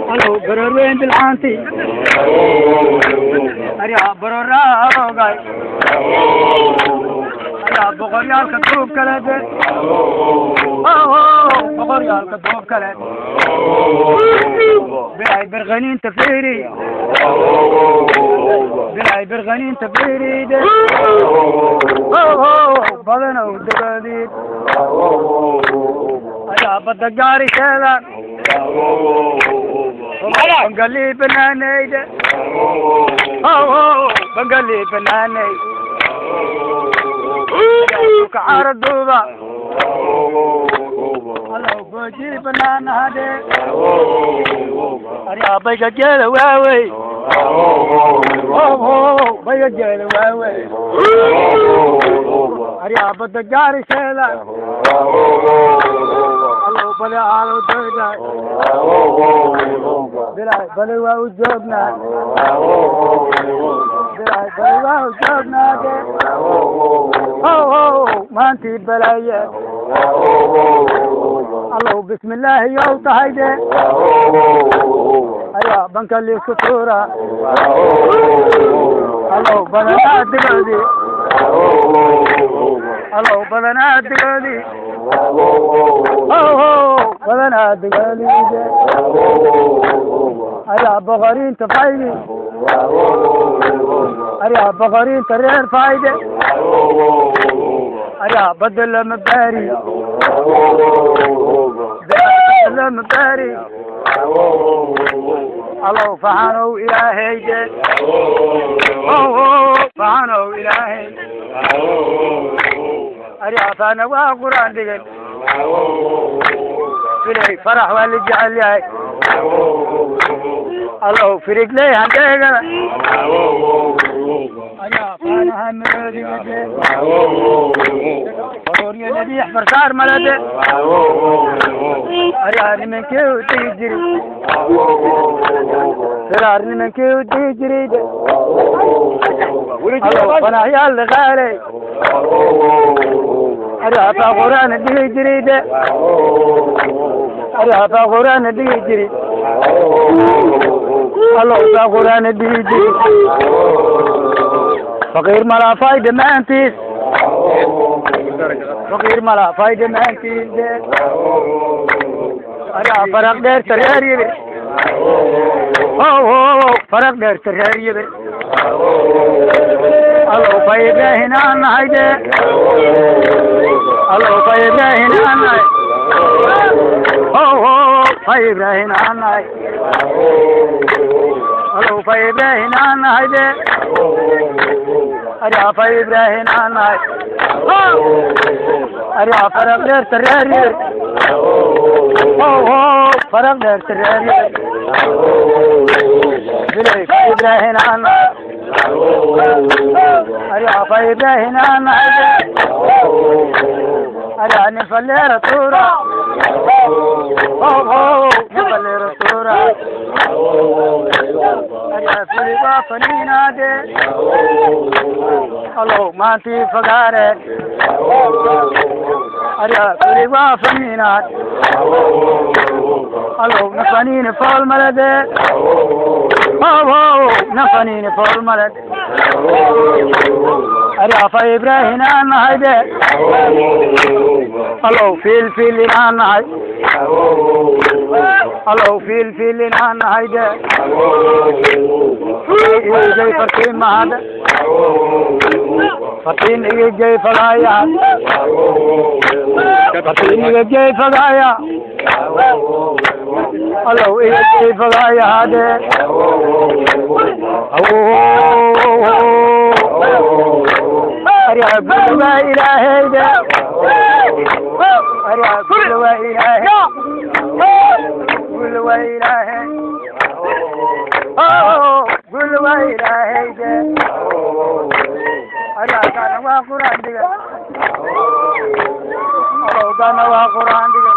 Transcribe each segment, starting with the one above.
Halo, berorwen bil'aanti. Ariya berorraa roogay. Ariya boqoryaalka duub kale de. Boqoryaalka duub kale. Bilay berqaniinta fiiri. Bilay berqaniinta fiiri de. Badanow dabadeed. Ariya badda gaariseeda. Bengali banana, Bengali banana. Karaduba. Hello, Boji banana de. Ariya bega get away. Bega get away. Ariya badda gari sela. Hello, bada alo doida. Bilay baliwa ujogna. Bilay baliwa ujogna de. Manti balaya. Hello, bismillah yow tahay de. Ariya bankali sutura. Hello, badana digadi. Hello, badana digadi. badana digadi de. Ariya baqarin tafayli. Ariya baqarin tareer fayde. Ariya badal mabari. Badal mabari. Allah fahano ilahay de. Fahano ilahay. Ariya fana wa Quran digal. Filay farah wal jaaliyay. Allah firig lay handega. Ariya fana hamadi de. Oriya nabi ihbarsar malade. Ariya nimen ke utijiri. Firar nimen ke utijiri de. Allah fana yal gale. Ariya fa Quran dijiri de. Ariya fa Quran dijiri. Allah fa Quran dijiri. Fakir mala fayda mantis. Fakir mala fayda mantis de. Ariya farak der teriyari de. Farak der teriyari de. Allah fayda hinan hayde. Allah fayda hinan hayde. Fayda hinan hayde. Allah fayda hinan hayde. Ariya fayda hinan hayde. Ariya farak der teriyari de. Farak der teriyari de. Bilay fayda hinan hayde. Ariya fayda hinan hayde. Ariya nifalera tura. Nifalera tura. Ariya filiba fanina de. Hello, manti fagare. Ariya filiba fanina. Hello, nafanine fal malade. Nafanine fal malade. Ariya fa Ibrahim an hayde. Hello, fil an hayde. Hello, fil an hayde. Jai Fatin mahad. Fatin jai fagaya. Fatin jai fagaya. Hello, jai fagaya de. Ariya gulwa ilahay de. Ariya gulwa ilahay. Gulwa ilahay. Gulwa ilahay de. Ariya gana wa Quran diga. Gana wa Quran diga.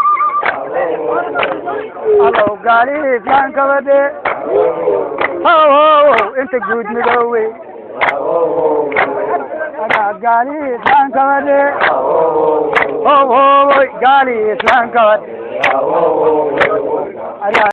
Hello, gali islan kawade. Inte good midowe. Ariya gali islan kawade. gali islan kawade.